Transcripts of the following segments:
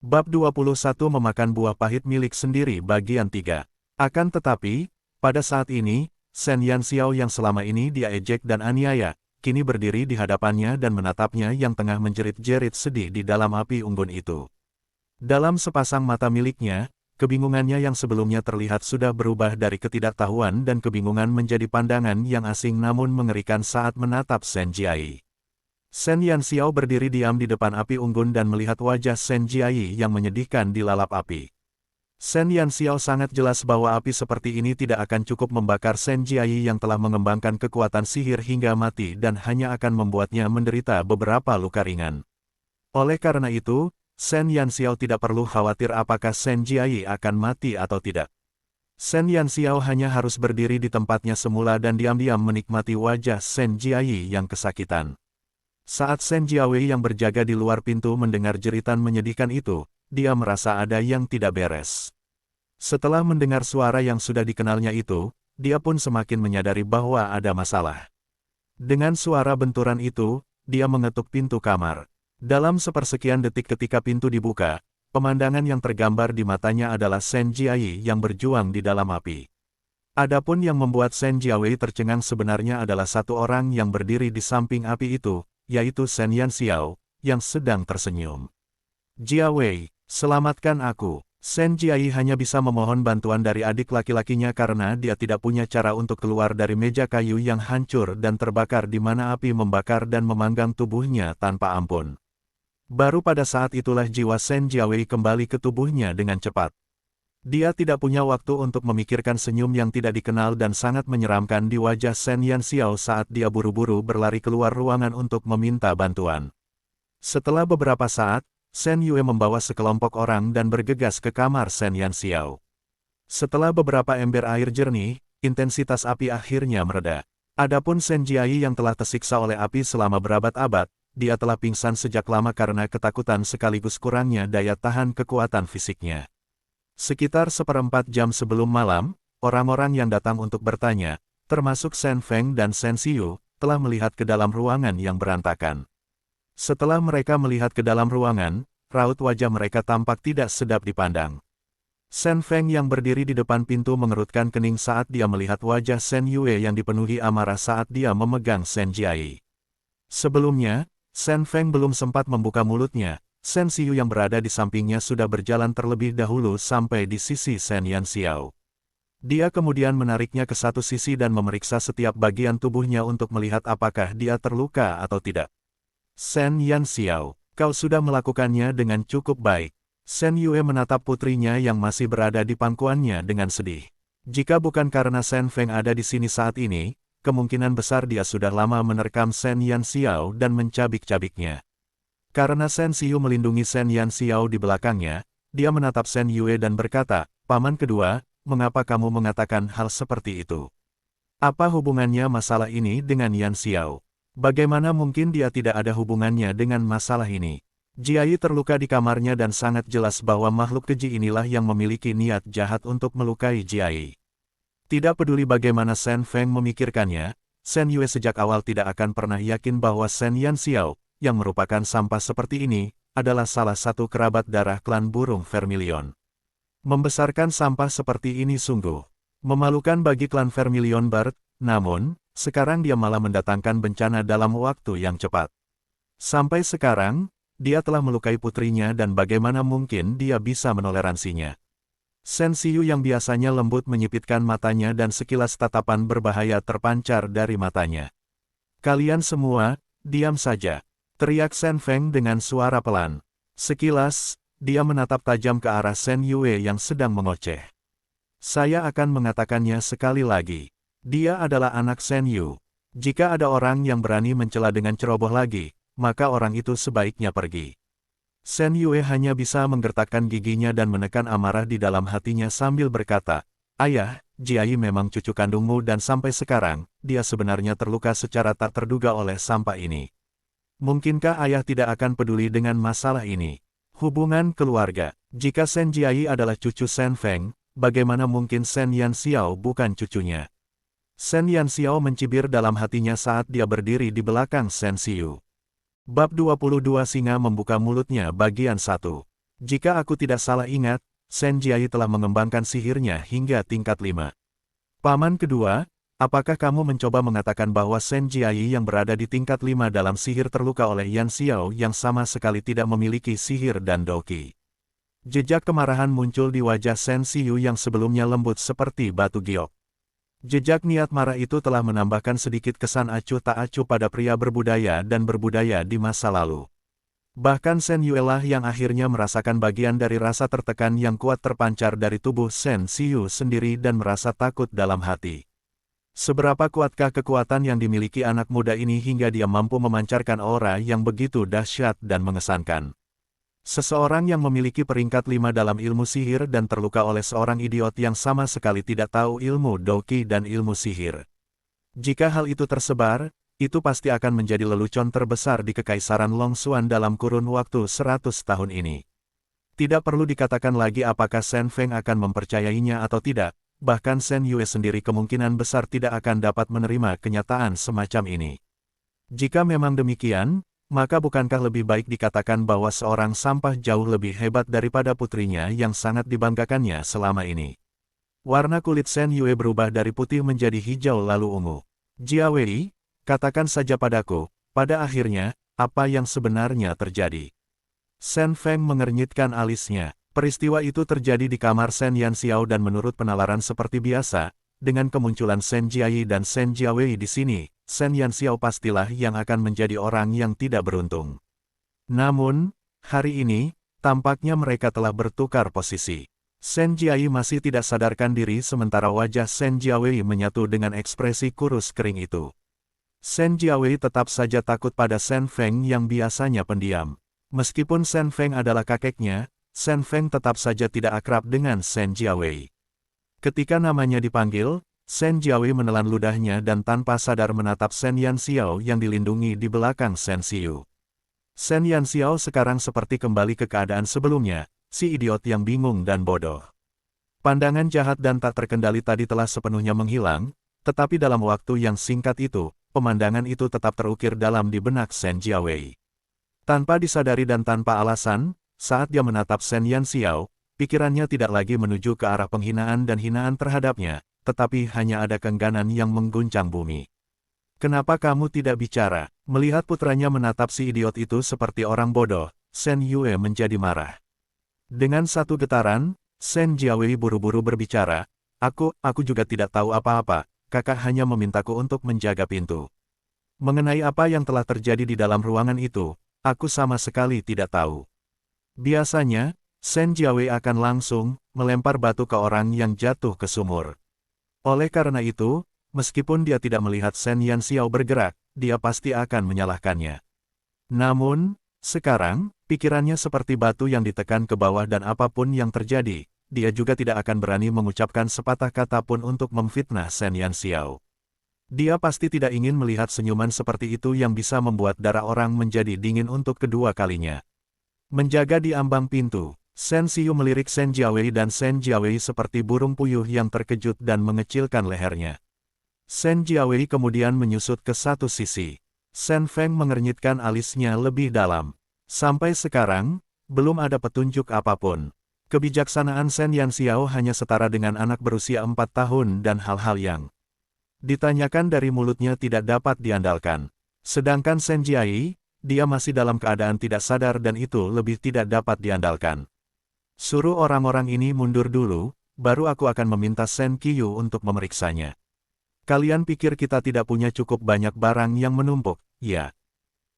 Bab 21 Memakan buah pahit milik sendiri bagian 3. Akan tetapi, pada saat ini, Shen Yanxiao yang selama ini dia ejek dan aniaya, kini berdiri di hadapannya dan menatapnya yang tengah menjerit-jerit sedih di dalam api unggun itu. Dalam sepasang mata miliknya, kebingungannya yang sebelumnya terlihat sudah berubah dari ketidaktahuan dan kebingungan menjadi pandangan yang asing namun mengerikan saat menatap Shen Jiayi. Shen Yanxiao berdiri diam di depan api unggun dan melihat wajah Shen Jiayi yang menyedihkan di lalap api. Shen Yanxiao sangat jelas bahwa api seperti ini tidak akan cukup membakar Shen Jiayi yang telah mengembangkan kekuatan sihir hingga mati dan hanya akan membuatnya menderita beberapa luka ringan. Oleh karena itu, Shen Yanxiao tidak perlu khawatir apakah Shen Jiayi akan mati atau tidak. Shen Yanxiao hanya harus berdiri di tempatnya semula dan diam-diam menikmati wajah Shen Jiayi yang kesakitan. Saat Shen Jiawei yang berjaga di luar pintu mendengar jeritan menyedihkan itu, dia merasa ada yang tidak beres. Setelah mendengar suara yang sudah dikenalnya itu, dia pun semakin menyadari bahwa ada masalah. Dengan suara benturan itu, dia mengetuk pintu kamar. Dalam sepersekian detik ketika pintu dibuka, pemandangan yang tergambar di matanya adalah Shen Jiayi yang berjuang di dalam api. Adapun yang membuat Shen Jiawei tercengang sebenarnya adalah satu orang yang berdiri di samping api itu, yaitu Shen Yanxiao, yang sedang tersenyum. Jiawei, selamatkan aku. Shen Jiayi hanya bisa memohon bantuan dari adik laki-lakinya karena dia tidak punya cara untuk keluar dari meja kayu yang hancur dan terbakar di mana api membakar dan memanggang tubuhnya tanpa ampun. Baru pada saat itulah jiwa Shen Jiawei kembali ke tubuhnya dengan cepat. Dia tidak punya waktu untuk memikirkan senyum yang tidak dikenal dan sangat menyeramkan di wajah Shen Yanxiao saat dia buru-buru berlari keluar ruangan untuk meminta bantuan. Setelah beberapa saat, Shen Yue membawa sekelompok orang dan bergegas ke kamar Shen Yanxiao. Setelah beberapa ember air jernih, intensitas api akhirnya mereda. Adapun Shen Jiayi yang telah tersiksa oleh api selama berabad-abad, dia telah pingsan sejak lama karena ketakutan sekaligus kurangnya daya tahan kekuatan fisiknya. Sekitar seperempat jam sebelum malam, orang-orang yang datang untuk bertanya, termasuk Shen Feng dan Shen Xiu, telah melihat ke dalam ruangan yang berantakan. Setelah mereka melihat ke dalam ruangan, raut wajah mereka tampak tidak sedap dipandang. Shen Feng yang berdiri di depan pintu mengerutkan kening saat dia melihat wajah Shen Yue yang dipenuhi amarah saat dia memegang Shen Jiayi. Sebelumnya, Shen Feng belum sempat membuka mulutnya. Shen Xiu yang berada di sampingnya sudah berjalan terlebih dahulu sampai di sisi Shen Yanxiao. Dia kemudian menariknya ke satu sisi dan memeriksa setiap bagian tubuhnya untuk melihat apakah dia terluka atau tidak. Shen Yanxiao, kau sudah melakukannya dengan cukup baik. Shen Yue menatap putrinya yang masih berada di pangkuannya dengan sedih. Jika bukan karena Shen Feng ada di sini saat ini, kemungkinan besar dia sudah lama menerkam Shen Yanxiao dan mencabik-cabiknya. Karena Shen Xiu melindungi Shen Yanxiao di belakangnya, dia menatap Shen Yue dan berkata, "Paman kedua, mengapa kamu mengatakan hal seperti itu? Apa hubungannya masalah ini dengan Yanxiao? Bagaimana mungkin dia tidak ada hubungannya dengan masalah ini?" Jiayi terluka di kamarnya dan sangat jelas bahwa makhluk keji inilah yang memiliki niat jahat untuk melukai Jiayi. Tidak peduli bagaimana Shen Feng memikirkannya, Shen Yue sejak awal tidak akan pernah yakin bahwa Shen Yanxiao, yang merupakan sampah seperti ini, adalah salah satu kerabat darah klan burung Vermilion. Membesarkan sampah seperti ini sungguh memalukan bagi klan Vermilion Bird, namun, sekarang dia malah mendatangkan bencana dalam waktu yang cepat. Sampai sekarang, dia telah melukai putrinya dan bagaimana mungkin dia bisa menoleransinya. Shen Xiu yang biasanya lembut menyipitkan matanya dan sekilas tatapan berbahaya terpancar dari matanya. "Kalian semua, diam saja," teriak Shen Feng dengan suara pelan. Sekilas, dia menatap tajam ke arah Shen Yue yang sedang mengoceh. "Saya akan mengatakannya sekali lagi. Dia adalah anak Shen Yu. Jika ada orang yang berani mencela dengan ceroboh lagi, maka orang itu sebaiknya pergi." Shen Yue hanya bisa menggertakkan giginya dan menekan amarah di dalam hatinya sambil berkata, "Ayah, Jiayi memang cucu kandungmu dan sampai sekarang, dia sebenarnya terluka secara tak terduga oleh sampah ini. Mungkinkah ayah tidak akan peduli dengan masalah ini? Hubungan keluarga. Jika Shen Jiayi adalah cucu Shen Feng, bagaimana mungkin Shen Yanxiao bukan cucunya?" Shen Yanxiao mencibir dalam hatinya saat dia berdiri di belakang Shen Xiu. Bab 22 Singa membuka mulutnya bagian 1. Jika aku tidak salah ingat, Shen Jiayi telah mengembangkan sihirnya hingga tingkat 5. Paman kedua, apakah kamu mencoba mengatakan bahwa Shen Jiayi yang berada di tingkat 5 dalam sihir terluka oleh Yan Xiao yang sama sekali tidak memiliki sihir dan doki? Jejak kemarahan muncul di wajah Shen Xiu yang sebelumnya lembut seperti batu giok. Jejak niat marah itu telah menambahkan sedikit kesan acuh tak acuh pada pria berbudaya dan berbudaya di masa lalu. Bahkan Shen Yue lah yang akhirnya merasakan bagian dari rasa tertekan yang kuat terpancar dari tubuh Shen Xiu sendiri dan merasa takut dalam hati. Seberapa kuatkah kekuatan yang dimiliki anak muda ini hingga dia mampu memancarkan aura yang begitu dahsyat dan mengesankan? Seseorang yang memiliki peringkat 5 dalam ilmu sihir dan terluka oleh seorang idiot yang sama sekali tidak tahu ilmu doki dan ilmu sihir. Jika hal itu tersebar, itu pasti akan menjadi lelucon terbesar di Kekaisaran Longxuan dalam kurun waktu 100 tahun ini. Tidak perlu dikatakan lagi apakah Shen Feng akan mempercayainya atau tidak, bahkan Shen Yue sendiri kemungkinan besar tidak akan dapat menerima kenyataan semacam ini. Jika memang demikian, maka bukankah lebih baik dikatakan bahwa seorang sampah jauh lebih hebat daripada putrinya yang sangat dibanggakannya selama ini? Warna kulit Shen Yue berubah dari putih menjadi hijau lalu ungu. Jia Wei, katakan saja padaku, pada akhirnya, apa yang sebenarnya terjadi? Shen Feng mengernyitkan alisnya. Peristiwa itu terjadi di kamar Shen Yanxiao dan menurut penalaran seperti biasa, dengan kemunculan Shen Jiayi dan Shen Jiawei di sini, Shen Yanxiao pastilah yang akan menjadi orang yang tidak beruntung. Namun, hari ini, tampaknya mereka telah bertukar posisi. Shen Jiayi masih tidak sadarkan diri sementara wajah Shen Jiawei menyatu dengan ekspresi kurus kering itu. Shen Jiawei tetap saja takut pada Shen Feng yang biasanya pendiam. Meskipun Shen Feng adalah kakeknya, Shen Feng tetap saja tidak akrab dengan Shen Jiawei. Ketika namanya dipanggil, Shen Jiawei menelan ludahnya dan tanpa sadar menatap Shen Yanxiao yang dilindungi di belakang Shen Xiu. Shen Yanxiao sekarang seperti kembali ke keadaan sebelumnya, si idiot yang bingung dan bodoh. Pandangan jahat dan tak terkendali tadi telah sepenuhnya menghilang, tetapi dalam waktu yang singkat itu, pemandangan itu tetap terukir dalam di benak Shen Jiawei. Tanpa disadari dan tanpa alasan, saat dia menatap Shen Yanxiao, pikirannya tidak lagi menuju ke arah penghinaan dan hinaan terhadapnya, tetapi hanya ada keengganan yang mengguncang bumi. Kenapa kamu tidak bicara? Melihat putranya menatap si idiot itu seperti orang bodoh, Shen Yue menjadi marah. Dengan satu getaran, Shen Jiawei buru-buru berbicara, aku juga tidak tahu apa-apa, kakak hanya memintaku untuk menjaga pintu. Mengenai apa yang telah terjadi di dalam ruangan itu, aku sama sekali tidak tahu. Biasanya, Shen Jiawei akan langsung melempar batu ke orang yang jatuh ke sumur. Oleh karena itu, meskipun dia tidak melihat Shen Yanxiao bergerak, dia pasti akan menyalahkannya. Namun, sekarang, pikirannya seperti batu yang ditekan ke bawah dan apapun yang terjadi, dia juga tidak akan berani mengucapkan sepatah kata pun untuk memfitnah Shen Yanxiao. Dia pasti tidak ingin melihat senyuman seperti itu yang bisa membuat darah orang menjadi dingin untuk kedua kalinya. Menjaga di ambang pintu, Shen Xiu melirik Shen Jiawei dan Shen Jiawei seperti burung puyuh yang terkejut dan mengecilkan lehernya. Shen Jiawei kemudian menyusut ke satu sisi. Shen Feng mengernyitkan alisnya lebih dalam. Sampai sekarang, belum ada petunjuk apapun. Kebijaksanaan Shen Yanxiao hanya setara dengan anak berusia 4 tahun dan hal-hal yang ditanyakan dari mulutnya tidak dapat diandalkan. Sedangkan Shen Jiayi, dia masih dalam keadaan tidak sadar dan itu lebih tidak dapat diandalkan. Suruh orang-orang ini mundur dulu, baru aku akan meminta Shen Qiyu untuk memeriksanya. Kalian pikir kita tidak punya cukup banyak barang yang menumpuk, ya?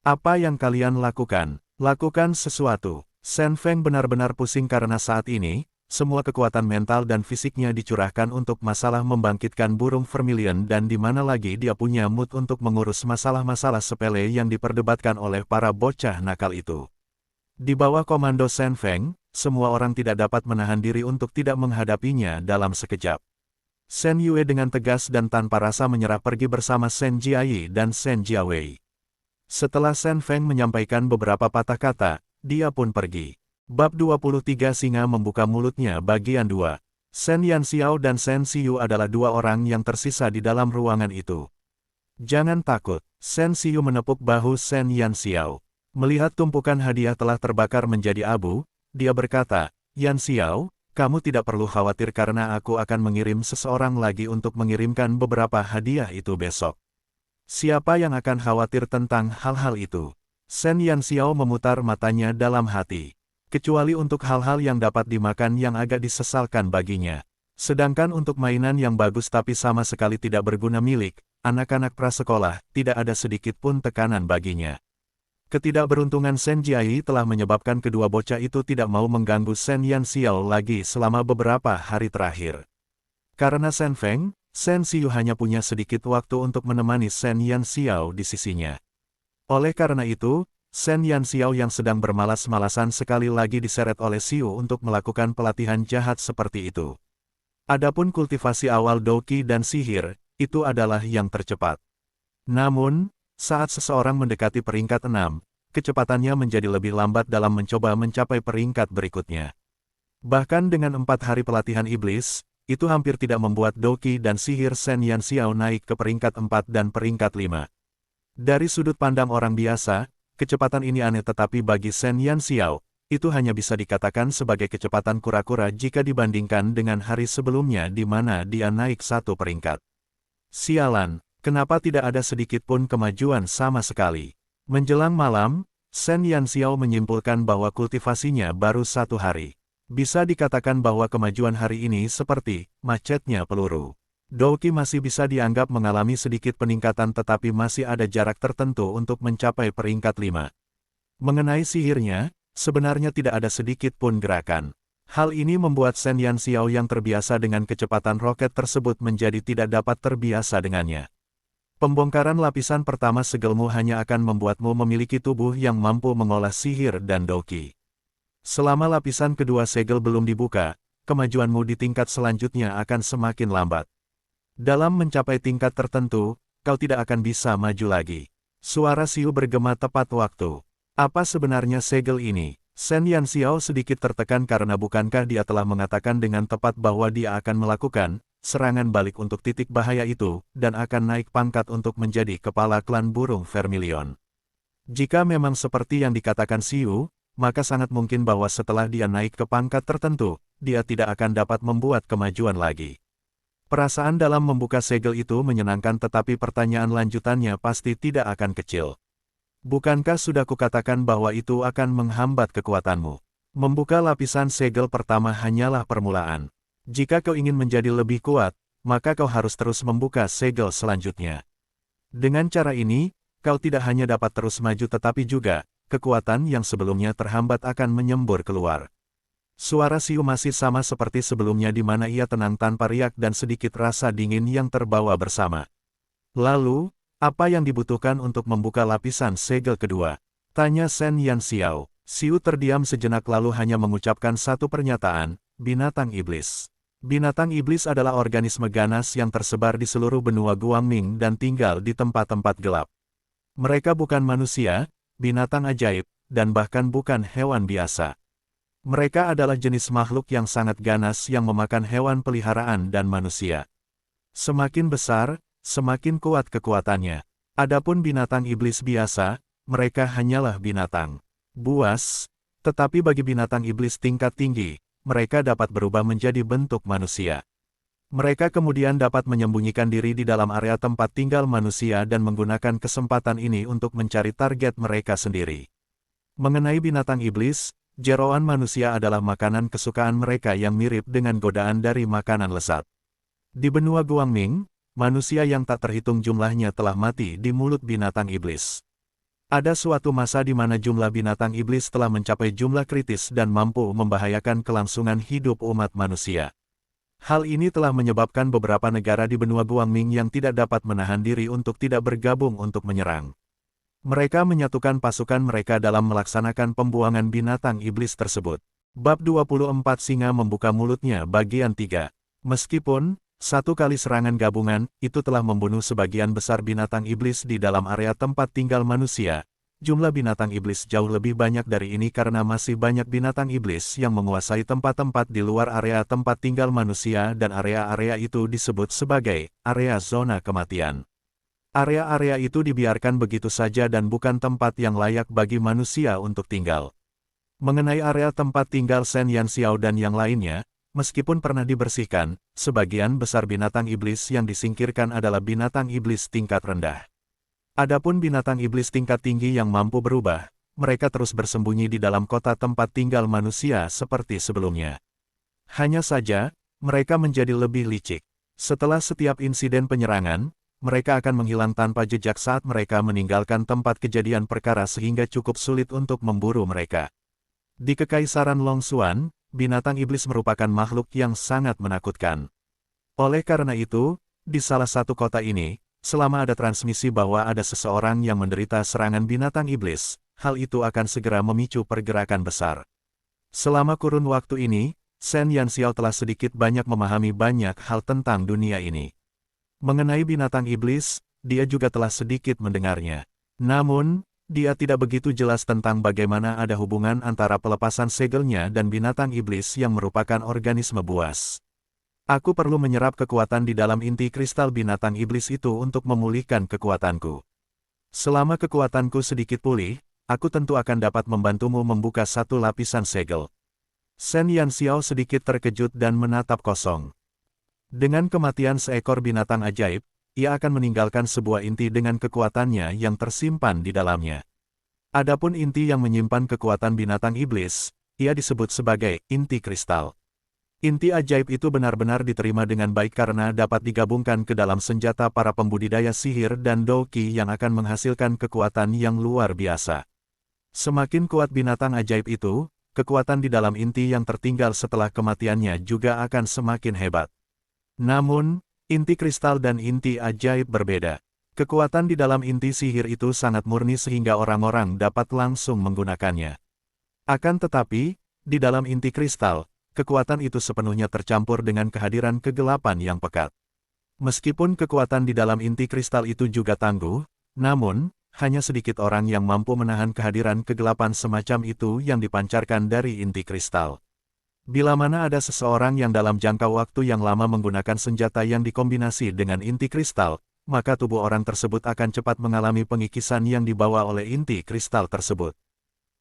Apa yang kalian lakukan? Lakukan sesuatu. Shen Feng benar-benar pusing karena saat ini, semua kekuatan mental dan fisiknya dicurahkan untuk masalah membangkitkan burung vermilion dan di mana lagi dia punya mood untuk mengurus masalah-masalah sepele yang diperdebatkan oleh para bocah nakal itu. Di bawah komando Shen Feng, semua orang tidak dapat menahan diri untuk tidak menghadapinya dalam sekejap. Shen Yue dengan tegas dan tanpa rasa menyerah pergi bersama Shen Jiayi dan Shen Jiawei. Setelah Shen Feng menyampaikan beberapa patah kata, dia pun pergi. Bab 23 Singa membuka mulutnya bagian 2. Shen Yanxiao dan Shen Xiu adalah dua orang yang tersisa di dalam ruangan itu. Jangan takut, Shen Xiu menepuk bahu Shen Yanxiao. Melihat tumpukan hadiah telah terbakar menjadi abu, dia berkata, Yan Xiao, kamu tidak perlu khawatir karena aku akan mengirim seseorang lagi untuk mengirimkan beberapa hadiah itu besok. Siapa yang akan khawatir tentang hal-hal itu? Shen Yanxiao memutar matanya dalam hati. Kecuali untuk hal-hal yang dapat dimakan yang agak disesalkan baginya. Sedangkan untuk mainan yang bagus tapi sama sekali tidak berguna milik anak-anak prasekolah, tidak ada sedikit pun tekanan baginya. Ketidakberuntungan Shen Jiayi telah menyebabkan kedua bocah itu tidak mau mengganggu Shen Yanxiao lagi selama beberapa hari terakhir. Karena Shen Feng, Shen Xiu hanya punya sedikit waktu untuk menemani Shen Yanxiao di sisinya. Oleh karena itu, Shen Yanxiao yang sedang bermalas-malasan sekali lagi diseret oleh Xiu untuk melakukan pelatihan jahat seperti itu. Adapun kultivasi awal Doqi dan sihir, itu adalah yang tercepat. Namun, saat seseorang mendekati peringkat 6, kecepatannya menjadi lebih lambat dalam mencoba mencapai peringkat berikutnya. Bahkan dengan 4 hari pelatihan iblis, itu hampir tidak membuat Doqi dan sihir Shen Yanxiao naik ke peringkat 4 dan peringkat 5. Dari sudut pandang orang biasa, kecepatan ini aneh tetapi bagi Shen Yanxiao, itu hanya bisa dikatakan sebagai kecepatan kura-kura jika dibandingkan dengan hari sebelumnya di mana dia naik 1 peringkat. Sialan, kenapa tidak ada sedikit pun kemajuan sama sekali? Menjelang malam, Shen Yanxiao menyimpulkan bahwa kultivasinya baru 1 hari. Bisa dikatakan bahwa kemajuan hari ini seperti macetnya peluru. Doqi masih bisa dianggap mengalami sedikit peningkatan tetapi masih ada jarak tertentu untuk mencapai peringkat 5. Mengenai sihirnya, sebenarnya tidak ada sedikit pun gerakan. Hal ini membuat Shen Yanxiao yang terbiasa dengan kecepatan roket tersebut menjadi tidak dapat terbiasa dengannya. Pembongkaran lapisan pertama segelmu hanya akan membuatmu memiliki tubuh yang mampu mengolah sihir dan Doqi. Selama lapisan kedua segel belum dibuka, kemajuanmu di tingkat selanjutnya akan semakin lambat. Dalam mencapai tingkat tertentu, kau tidak akan bisa maju lagi. Suara Xiu bergema tepat waktu. Apa sebenarnya segel ini? Shen Yanxiao sedikit tertekan karena bukankah dia telah mengatakan dengan tepat bahwa dia akan melakukan serangan balik untuk titik bahaya itu, dan akan naik pangkat untuk menjadi kepala klan burung Vermilion. Jika memang seperti yang dikatakan Xiu, maka sangat mungkin bahwa setelah dia naik ke pangkat tertentu, dia tidak akan dapat membuat kemajuan lagi. Perasaan dalam membuka segel itu menyenangkan tetapi pertanyaan lanjutannya pasti tidak akan kecil. Bukankah sudah kukatakan bahwa itu akan menghambat kekuatanmu? Membuka lapisan segel pertama hanyalah permulaan. Jika kau ingin menjadi lebih kuat, maka kau harus terus membuka segel selanjutnya. Dengan cara ini, kau tidak hanya dapat terus maju tetapi juga, kekuatan yang sebelumnya terhambat akan menyembur keluar. Suara Xiu masih sama seperti sebelumnya di mana ia tenang tanpa riak dan sedikit rasa dingin yang terbawa bersama. Lalu, apa yang dibutuhkan untuk membuka lapisan segel kedua? Tanya Shen Yanxiao. Xiu terdiam sejenak lalu hanya mengucapkan satu pernyataan, binatang iblis. Binatang iblis adalah organisme ganas yang tersebar di seluruh benua Guangming dan tinggal di tempat-tempat gelap. Mereka bukan manusia, binatang ajaib, dan bahkan bukan hewan biasa. Mereka adalah jenis makhluk yang sangat ganas yang memakan hewan peliharaan dan manusia. Semakin besar, semakin kuat kekuatannya. Adapun binatang iblis biasa, mereka hanyalah binatang buas, tetapi bagi binatang iblis tingkat tinggi, mereka dapat berubah menjadi bentuk manusia. Mereka kemudian dapat menyembunyikan diri di dalam area tempat tinggal manusia dan menggunakan kesempatan ini untuk mencari target mereka sendiri. Mengenai binatang iblis, jeroan manusia adalah makanan kesukaan mereka yang mirip dengan godaan dari makanan lezat. Di benua Guangming, manusia yang tak terhitung jumlahnya telah mati di mulut binatang iblis. Ada suatu masa di mana jumlah binatang iblis telah mencapai jumlah kritis dan mampu membahayakan kelangsungan hidup umat manusia. Hal ini telah menyebabkan beberapa negara di benua Guangming yang tidak dapat menahan diri untuk tidak bergabung untuk menyerang. Mereka menyatukan pasukan mereka dalam melaksanakan pembuangan binatang iblis tersebut. Bab 24 Singa membuka mulutnya bagian 3. Meskipun satu kali serangan gabungan, itu telah membunuh sebagian besar binatang iblis di dalam area tempat tinggal manusia. Jumlah binatang iblis jauh lebih banyak dari ini karena masih banyak binatang iblis yang menguasai tempat-tempat di luar area tempat tinggal manusia dan area-area itu disebut sebagai area zona kematian. Area-area itu dibiarkan begitu saja dan bukan tempat yang layak bagi manusia untuk tinggal. Mengenai area tempat tinggal Shen Yanxiao dan yang lainnya, meskipun pernah dibersihkan, sebagian besar binatang iblis yang disingkirkan adalah binatang iblis tingkat rendah. Adapun binatang iblis tingkat tinggi yang mampu berubah, mereka terus bersembunyi di dalam kota tempat tinggal manusia seperti sebelumnya. Hanya saja, mereka menjadi lebih licik. Setelah setiap insiden penyerangan, mereka akan menghilang tanpa jejak saat mereka meninggalkan tempat kejadian perkara sehingga cukup sulit untuk memburu mereka. Di Kekaisaran Longxuan, binatang iblis merupakan makhluk yang sangat menakutkan. Oleh karena itu, di salah satu kota ini, selama ada transmisi bahwa ada seseorang yang menderita serangan binatang iblis, hal itu akan segera memicu pergerakan besar. Selama kurun waktu ini, Shen Yanxiao telah sedikit banyak memahami banyak hal tentang dunia ini. Mengenai binatang iblis, dia juga telah sedikit mendengarnya. Namun, dia tidak begitu jelas tentang bagaimana ada hubungan antara pelepasan segelnya dan binatang iblis yang merupakan organisme buas. Aku perlu menyerap kekuatan di dalam inti kristal binatang iblis itu untuk memulihkan kekuatanku. Selama kekuatanku sedikit pulih, aku tentu akan dapat membantumu membuka satu lapisan segel. Shen Yanxiao sedikit terkejut dan menatap kosong. Dengan kematian seekor binatang ajaib, ia akan meninggalkan sebuah inti dengan kekuatannya yang tersimpan di dalamnya. Adapun inti yang menyimpan kekuatan binatang iblis, ia disebut sebagai inti kristal. Inti ajaib itu benar-benar diterima dengan baik karena dapat digabungkan ke dalam senjata para pembudidaya sihir dan Douqi yang akan menghasilkan kekuatan yang luar biasa. Semakin kuat binatang ajaib itu, kekuatan di dalam inti yang tertinggal setelah kematiannya juga akan semakin hebat. Namun, inti kristal dan inti ajaib berbeda. Kekuatan di dalam inti sihir itu sangat murni sehingga orang-orang dapat langsung menggunakannya. Akan tetapi, di dalam inti kristal, kekuatan itu sepenuhnya tercampur dengan kehadiran kegelapan yang pekat. Meskipun kekuatan di dalam inti kristal itu juga tangguh, namun, hanya sedikit orang yang mampu menahan kehadiran kegelapan semacam itu yang dipancarkan dari inti kristal. Bila mana ada seseorang yang dalam jangka waktu yang lama menggunakan senjata yang dikombinasi dengan inti kristal, maka tubuh orang tersebut akan cepat mengalami pengikisan yang dibawa oleh inti kristal tersebut.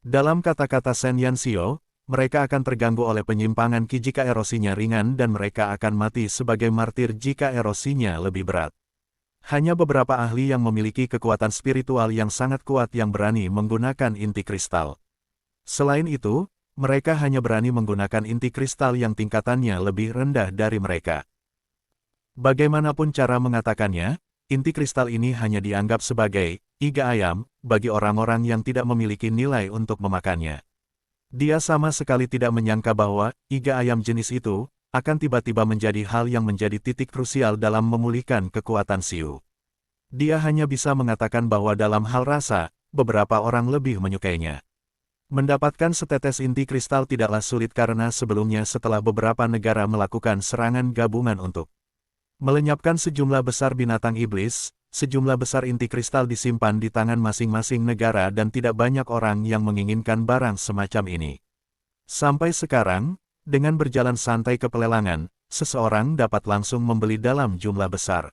Dalam kata-kata Shen Yanxiao, mereka akan terganggu oleh penyimpangan Qi jika erosinya ringan dan mereka akan mati sebagai martir jika erosinya lebih berat. Hanya beberapa ahli yang memiliki kekuatan spiritual yang sangat kuat yang berani menggunakan inti kristal. Selain itu, mereka hanya berani menggunakan inti kristal yang tingkatannya lebih rendah dari mereka. Bagaimanapun cara mengatakannya, inti kristal ini hanya dianggap sebagai iga ayam bagi orang-orang yang tidak memiliki nilai untuk memakannya. Dia sama sekali tidak menyangka bahwa iga ayam jenis itu akan tiba-tiba menjadi hal yang menjadi titik krusial dalam memulihkan kekuatan Xiu. Dia hanya bisa mengatakan bahwa dalam hal rasa, beberapa orang lebih menyukainya. Mendapatkan setetes inti kristal tidaklah sulit karena sebelumnya setelah beberapa negara melakukan serangan gabungan untuk melenyapkan sejumlah besar binatang iblis, sejumlah besar inti kristal disimpan di tangan masing-masing negara dan tidak banyak orang yang menginginkan barang semacam ini. Sampai sekarang, dengan berjalan santai ke pelelangan, seseorang dapat langsung membeli dalam jumlah besar.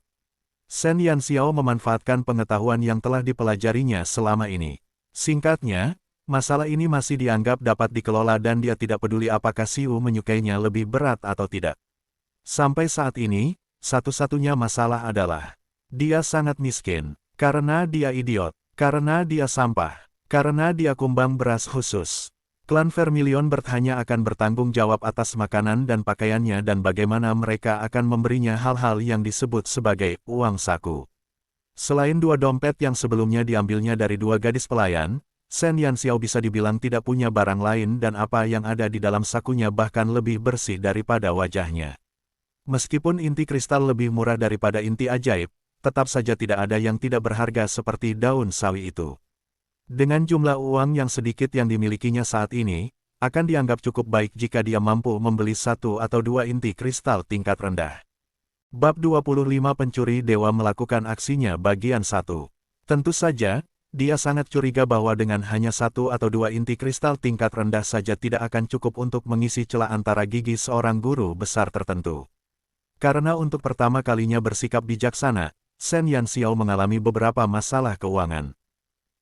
Shen Yanxiao memanfaatkan pengetahuan yang telah dipelajarinya selama ini. Singkatnya, masalah ini masih dianggap dapat dikelola dan dia tidak peduli apakah Xiu menyukainya lebih berat atau tidak. Sampai saat ini, satu-satunya masalah adalah dia sangat miskin, karena dia idiot, karena dia sampah, karena dia kumbang beras khusus. Klan Vermilion hanya akan bertanggung jawab atas makanan dan pakaiannya dan bagaimana mereka akan memberinya hal-hal yang disebut sebagai uang saku. Selain dua dompet yang sebelumnya diambilnya dari dua gadis pelayan, Shen Yanxiao bisa dibilang tidak punya barang lain dan apa yang ada di dalam sakunya bahkan lebih bersih daripada wajahnya. Meskipun inti kristal lebih murah daripada inti ajaib, tetap saja tidak ada yang tidak berharga seperti daun sawi itu. Dengan jumlah uang yang sedikit yang dimilikinya saat ini, akan dianggap cukup baik jika dia mampu membeli satu atau dua inti kristal tingkat rendah. Bab 25 Pencuri Dewa melakukan aksinya bagian 1. Tentu saja, dia sangat curiga bahwa dengan hanya satu atau dua inti kristal tingkat rendah saja tidak akan cukup untuk mengisi celah antara gigi seorang guru besar tertentu. Karena untuk pertama kalinya bersikap bijaksana, Shen Yanxiao mengalami beberapa masalah keuangan.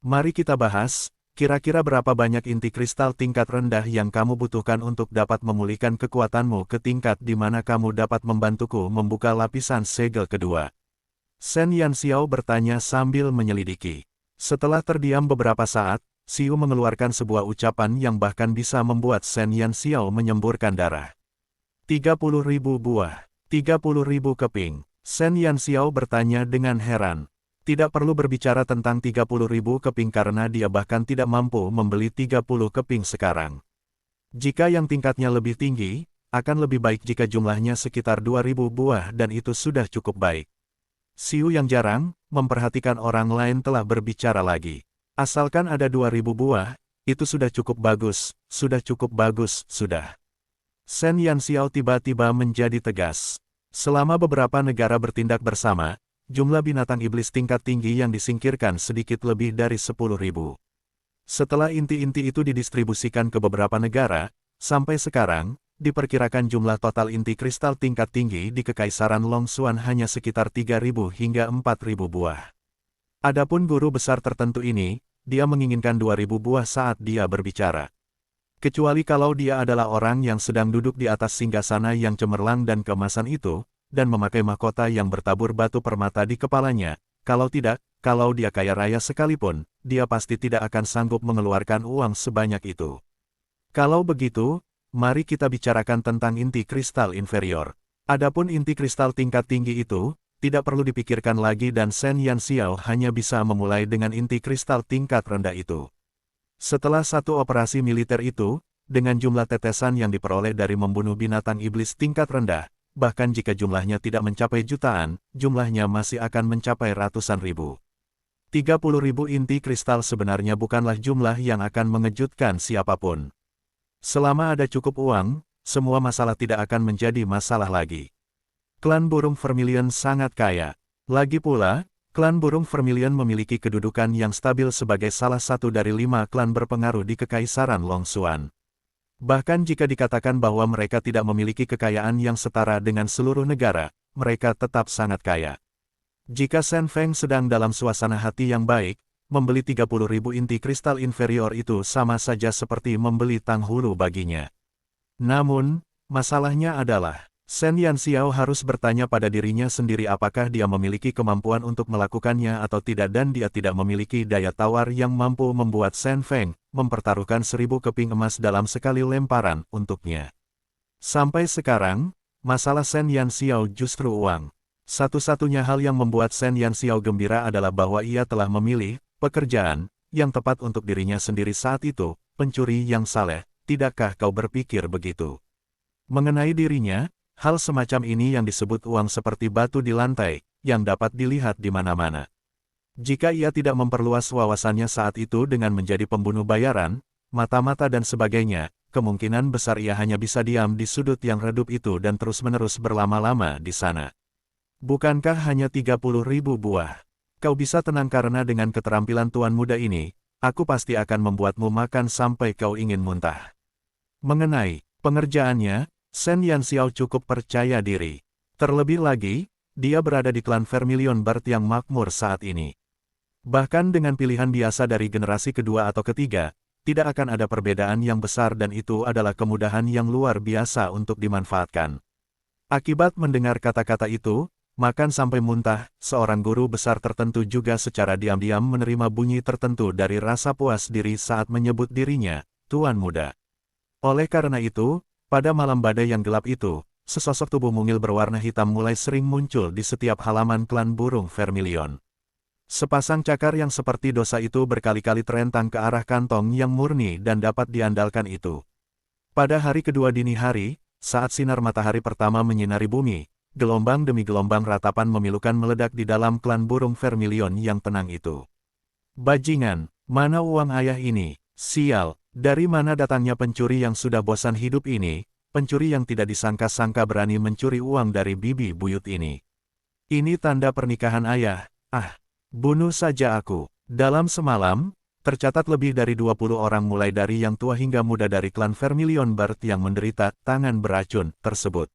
Mari kita bahas, Kira-kira berapa banyak inti kristal tingkat rendah yang kamu butuhkan untuk dapat memulihkan kekuatanmu ke tingkat di mana kamu dapat membantuku membuka lapisan segel kedua? Shen Yanxiao bertanya sambil menyelidiki. Setelah terdiam beberapa saat, Xiu mengeluarkan sebuah ucapan yang bahkan bisa membuat Shen Yanxiao menyemburkan darah. 30.000 buah, 30.000 keping. Shen Yanxiao bertanya dengan heran. Tidak perlu berbicara tentang 30.000 keping karena dia bahkan tidak mampu membeli 30 keping sekarang. Jika yang tingkatnya lebih tinggi, akan lebih baik jika jumlahnya sekitar 2.000 buah dan itu sudah cukup baik. Xiu yang jarang memperhatikan orang lain telah berbicara lagi. Asalkan ada 2.000 buah, itu sudah cukup bagus, sudah. Shen Yanxiao tiba-tiba menjadi tegas. Selama beberapa negara bertindak bersama, jumlah binatang iblis tingkat tinggi yang disingkirkan sedikit lebih dari 10.000. Setelah inti-inti itu didistribusikan ke beberapa negara, sampai sekarang, diperkirakan jumlah total inti kristal tingkat tinggi di Kekaisaran Longxuan hanya sekitar 3.000 hingga 4.000 buah. Adapun guru besar tertentu ini, dia menginginkan 2.000 buah saat dia berbicara. Kecuali kalau dia adalah orang yang sedang duduk di atas singgasana yang cemerlang dan keemasan itu, dan memakai mahkota yang bertabur batu permata di kepalanya. Kalau tidak, kalau dia kaya raya sekalipun, dia pasti tidak akan sanggup mengeluarkan uang sebanyak itu. Kalau begitu, mari kita bicarakan tentang inti kristal inferior. Adapun inti kristal tingkat tinggi itu, tidak perlu dipikirkan lagi dan Shen Yanxiao hanya bisa memulai dengan inti kristal tingkat rendah itu. Setelah satu operasi militer itu, dengan jumlah tetesan yang diperoleh dari membunuh binatang iblis tingkat rendah, bahkan jika jumlahnya tidak mencapai jutaan, jumlahnya masih akan mencapai ratusan ribu. 30.000 inti kristal sebenarnya bukanlah jumlah yang akan mengejutkan siapapun. Selama ada cukup uang, semua masalah tidak akan menjadi masalah lagi. Klan burung Vermilion sangat kaya. Lagi pula, klan burung Vermilion memiliki kedudukan yang stabil sebagai salah satu dari 5 klan berpengaruh di Kekaisaran Longxuan. Bahkan jika dikatakan bahwa mereka tidak memiliki kekayaan yang setara dengan seluruh negara, mereka tetap sangat kaya. Jika Shen Feng sedang dalam suasana hati yang baik, membeli 30.000 inti kristal inferior itu sama saja seperti membeli tang hulu baginya. Namun, masalahnya adalah, Shen Yanxiao harus bertanya pada dirinya sendiri apakah dia memiliki kemampuan untuk melakukannya atau tidak dan dia tidak memiliki daya tawar yang mampu membuat Shen Feng mempertaruhkan 1.000 keping emas dalam sekali lemparan untuknya. Sampai sekarang, masalah Shen Yanxiao justru uang. Satu-satunya hal yang membuat Shen Yanxiao gembira adalah bahwa ia telah memilih pekerjaan yang tepat untuk dirinya sendiri saat itu, pencuri yang saleh. Tidakkah kau berpikir begitu? Mengenai dirinya, hal semacam ini yang disebut uang seperti batu di lantai, yang dapat dilihat di mana-mana. Jika ia tidak memperluas wawasannya saat itu dengan menjadi pembunuh bayaran, mata-mata dan sebagainya, kemungkinan besar ia hanya bisa diam di sudut yang redup itu dan terus-menerus berlama-lama di sana. Bukankah hanya 30.000 buah? Kau bisa tenang karena dengan keterampilan tuan muda ini, aku pasti akan membuatmu makan sampai kau ingin muntah. Mengenai pengerjaannya, Shen Yanxiao cukup percaya diri. Terlebih lagi, dia berada di klan Vermilion Bard yang makmur saat ini. Bahkan dengan pilihan biasa dari generasi kedua atau ketiga, tidak akan ada perbedaan yang besar dan itu adalah kemudahan yang luar biasa untuk dimanfaatkan. Akibat mendengar kata-kata itu, makan sampai muntah, seorang guru besar tertentu juga secara diam-diam menerima bunyi tertentu dari rasa puas diri saat menyebut dirinya, Tuan Muda. Oleh karena itu, pada malam badai yang gelap itu, sesosok tubuh mungil berwarna hitam mulai sering muncul di setiap halaman klan burung Vermilion. Sepasang cakar yang seperti dosa itu berkali-kali terentang ke arah kantong yang murni dan dapat diandalkan itu. Pada hari kedua dini hari, saat sinar matahari pertama menyinari bumi, gelombang demi gelombang ratapan memilukan meledak di dalam klan burung Vermilion yang tenang itu. Bajingan, mana uang ayah ini? Sial! Dari mana datangnya pencuri yang sudah bosan hidup ini, pencuri yang tidak disangka-sangka berani mencuri uang dari bibi buyut ini. Ini tanda pernikahan ayah, bunuh saja aku. Dalam semalam, tercatat lebih dari 20 orang mulai dari yang tua hingga muda dari klan Vermilion Bard yang menderita tangan beracun tersebut.